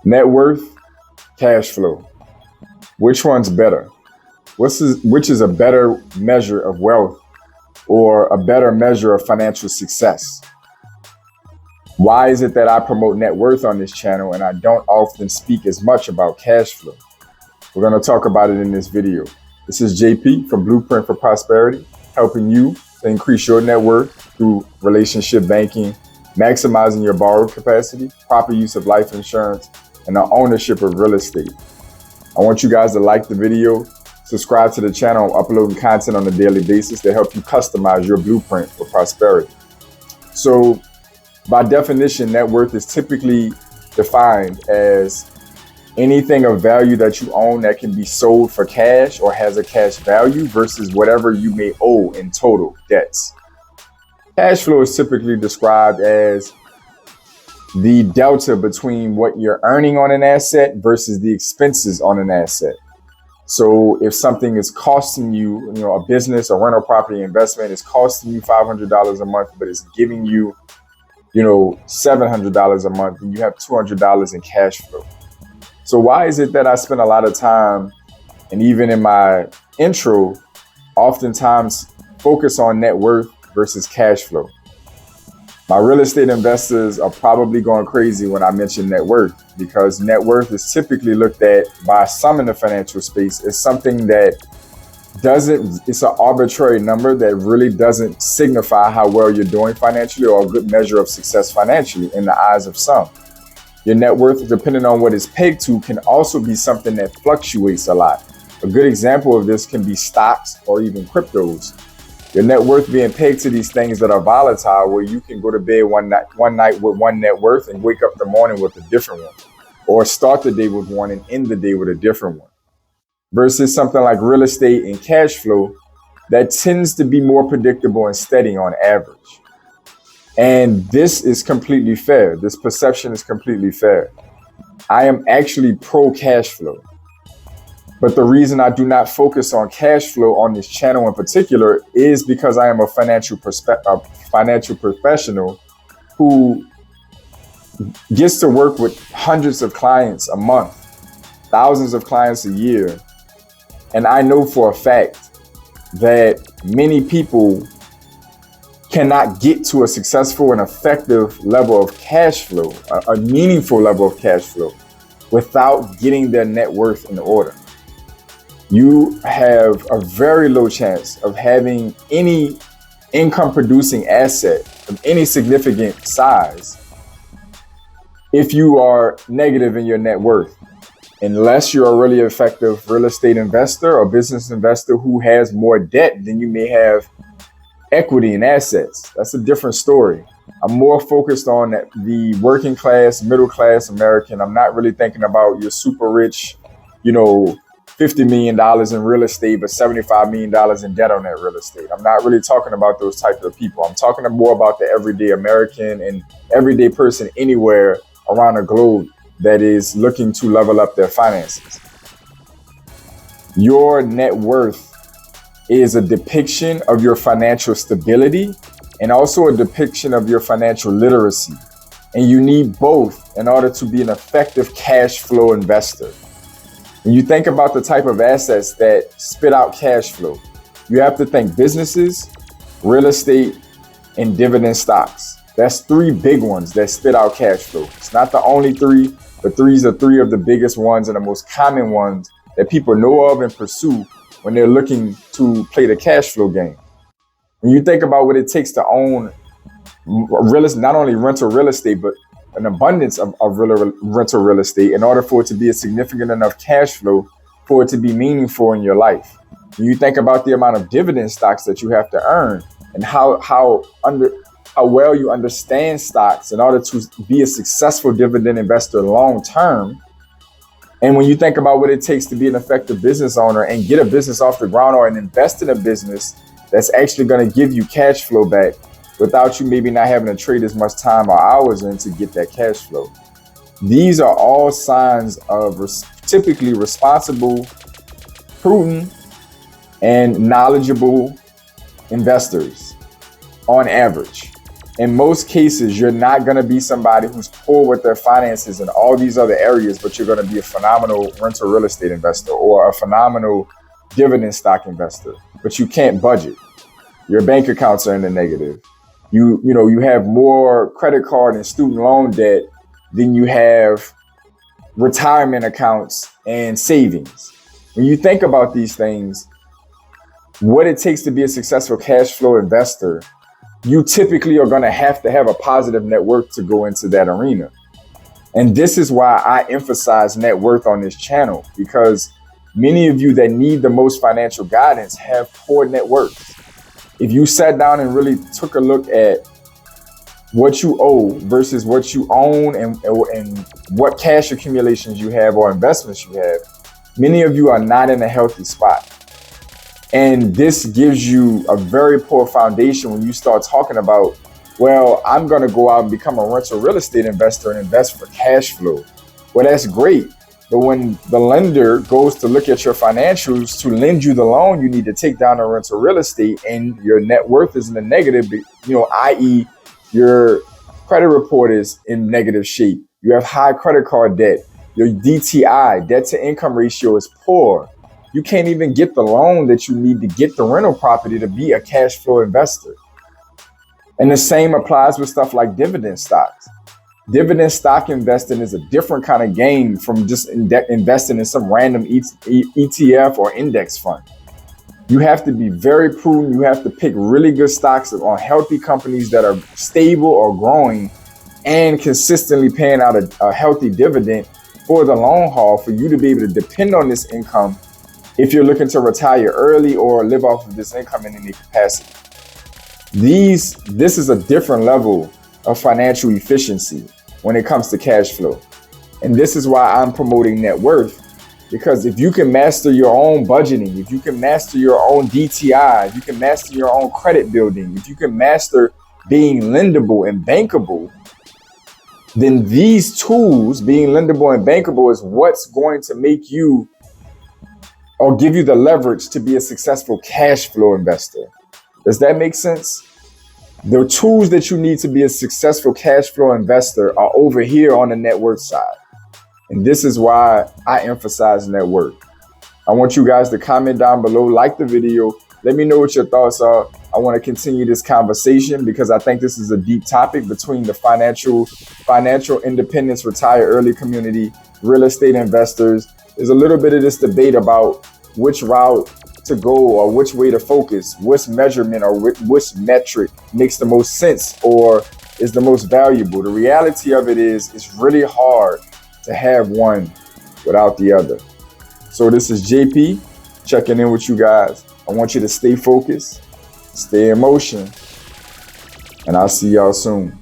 Net worth, cash flow. Which one's better? Which is a better measure of wealth or a better measure of financial success? Why is it that I promote net worth on this channel and I don't often speak as much about cash flow? We're going to talk about it in this video. This is JP from Blueprint for Prosperity, helping you to increase your net worth through relationship banking, maximizing your borrow capacity, proper use of life insurance, and the ownership of real estate. I want you guys to like the video, subscribe to the channel. I'm uploading content on a daily basis to help you customize your blueprint for prosperity. So by definition, net worth is typically defined as anything of value that you own that can be sold for cash or has a cash value versus whatever you may owe in total debts. Cash flow is typically described as the delta between what you're earning on an asset versus the expenses on an asset. So if something is costing you, a business or rental property investment is costing you $500 a month, but it's giving you, $700 a month, and you have $200 in cash flow. So why is it that I spend a lot of time, and even in my intro, oftentimes focus on net worth versus cash flow? My real estate investors are probably going crazy when I mention net worth, because net worth is typically looked at by some in the financial space as something that it's an arbitrary number that really doesn't signify how well you're doing financially or a good measure of success financially in the eyes of some. Your net worth, depending on what it's pegged to, can also be something that fluctuates a lot. A good example of this can be stocks or even cryptos. Your net worth being pegged to these things that are volatile, where you can go to bed one night with one net worth and wake up the morning with a different one, or start the day with one and end the day with a different one, versus something like real estate and cash flow that tends to be more predictable and steady on average. And this is completely fair. This perception is completely fair. I am actually pro cash flow. But the reason I do not focus on cash flow on this channel in particular is because I am a financial professional who gets to work with hundreds of clients a month, thousands of clients a year. And I know for a fact that many people cannot get to a successful and effective level of cash flow, a meaningful level of cash flow, without getting their net worth in order. You have a very low chance of having any income producing asset of any significant size if you are negative in your net worth, unless you're a really effective real estate investor or business investor who has more debt than you may have equity and assets. That's a different story. I'm more focused on the working class, middle class American. I'm not really thinking about your super rich, $50 million in real estate, but $75 million in debt on that real estate. I'm not really talking about those types of people. I'm talking more about the everyday American and everyday person anywhere around the globe that is looking to level up their finances. Your net worth is a depiction of your financial stability and also a depiction of your financial literacy. And you need both in order to be an effective cash flow investor. When you think about the type of assets that spit out cash flow, you have to think businesses, real estate, and dividend stocks. That's three big ones that spit out cash flow. It's not the only three, but these are three of the biggest ones and the most common ones that people know of and pursue when they're looking to play the cash flow game. When you think about what it takes to own not only rental real estate, but an abundance of rental real estate in order for it to be a significant enough cash flow for it to be meaningful in your life. When you think about the amount of dividend stocks that you have to earn and how well you understand stocks in order to be a successful dividend investor long term. And when you think about what it takes to be an effective business owner and get a business off the ground or invest in a business that's actually going to give you cash flow back without you maybe not having to trade as much time or hours in to get that cash flow. These are all signs of typically responsible, prudent, and knowledgeable investors on average. in most cases, you're not going to be somebody who's poor with their finances in all these other areas, but you're going to be a phenomenal rental real estate investor or a phenomenal dividend stock investor, but you can't budget. Your bank accounts are in the negative. You have more credit card and student loan debt than you have retirement accounts and savings. When you think about these things, what it takes to be a successful cash flow investor, you typically are going to have a positive net worth to go into that arena. And this is why I emphasize net worth on this channel, because many of you that need the most financial guidance have poor net worth. If you sat down and really took a look at what you owe versus what you own and what cash accumulations you have or investments you have, many of you are not in a healthy spot. And this gives you a very poor foundation when you start talking about, well, I'm going to go out and become a rental real estate investor and invest for cash flow. Well, that's great. But when the lender goes to look at your financials to lend you the loan you need to take down a rental real estate and your net worth is in the negative, i.e. your credit report is in negative shape, you have high credit card debt, your DTI, debt to income ratio, is poor, you can't even get the loan that you need to get the rental property to be a cash flow investor. And the same applies with stuff like dividend stocks. Dividend stock investing is a different kind of game from just investing in some random ETF or index fund. You have to be very prudent. You have to pick really good stocks on healthy companies that are stable or growing and consistently paying out a healthy dividend for the long haul for you to be able to depend on this income if you're looking to retire early or live off of this income in any capacity. This is a different level of financial efficiency when it comes to cash flow. And this is why I'm promoting net worth, because if you can master your own budgeting, if you can master your own DTI, if you can master your own credit building, if you can master being lendable and bankable, then these tools, being lendable and bankable, is what's going to make you or give you the leverage to be a successful cash flow investor. Does that make sense? The tools that you need to be a successful cash flow investor are over here on the net worth side. And this is why I emphasize net worth. I want you guys to comment down below, like the video. Let me know what your thoughts are. I want to continue this conversation because I think this is a deep topic between the financial independence, retire early community, real estate investors. There's a little bit of this debate about which route to go or which way to focus, which measurement or which metric makes the most sense or is the most valuable. The reality of it is it's really hard to have one without the other. So this is JP checking in with you guys. I want you to stay focused, stay in motion, and I'll see y'all soon.